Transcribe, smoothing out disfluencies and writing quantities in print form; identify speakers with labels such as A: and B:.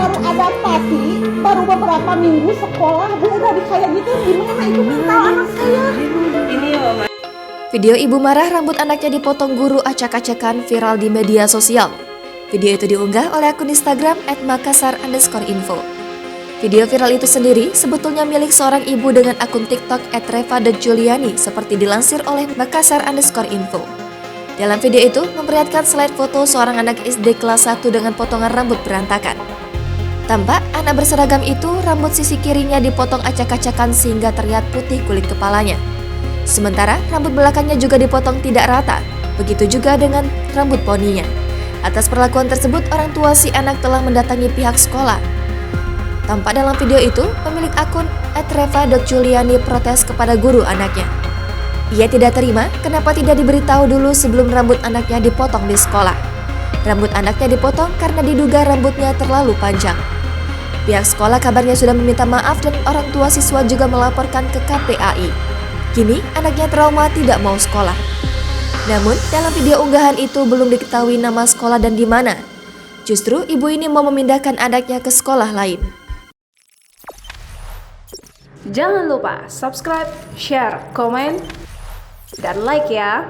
A: baru adaptasi, baru beberapa minggu sekolah, Bu udah kayak gitu, gimana itu mental anak saya?
B: Ini ya Mama.
C: Video ibu marah rambut anaknya dipotong guru acak-acakan viral di media sosial. Video itu diunggah oleh akun Instagram @makassar_info. Video viral itu sendiri sebetulnya milik seorang ibu dengan akun TikTok @reva.juliani seperti dilansir oleh makassar_info. Dalam video itu memperlihatkan slide foto seorang anak SD kelas 1 dengan potongan rambut berantakan. Tampak anak berseragam itu rambut sisi kirinya dipotong acak-acakan sehingga terlihat putih kulit kepalanya. Sementara rambut belakangnya juga dipotong tidak rata, begitu juga dengan rambut poninya. Atas perlakuan tersebut, orang tua si anak telah mendatangi pihak sekolah. Tampak dalam video itu, pemilik akun @reva.juliani protes kepada guru anaknya. Ia tidak terima kenapa tidak diberitahu dulu sebelum rambut anaknya dipotong di sekolah. Rambut anaknya dipotong karena diduga rambutnya terlalu panjang. Pihak sekolah kabarnya sudah meminta maaf dan orang tua siswa juga melaporkan ke KPAI. Kini anaknya trauma tidak mau sekolah. Namun dalam video unggahan itu belum diketahui nama sekolah dan di mana. Justru ibu ini mau memindahkan anaknya ke sekolah lain.
D: Jangan lupa subscribe, share, komen, dan like ya.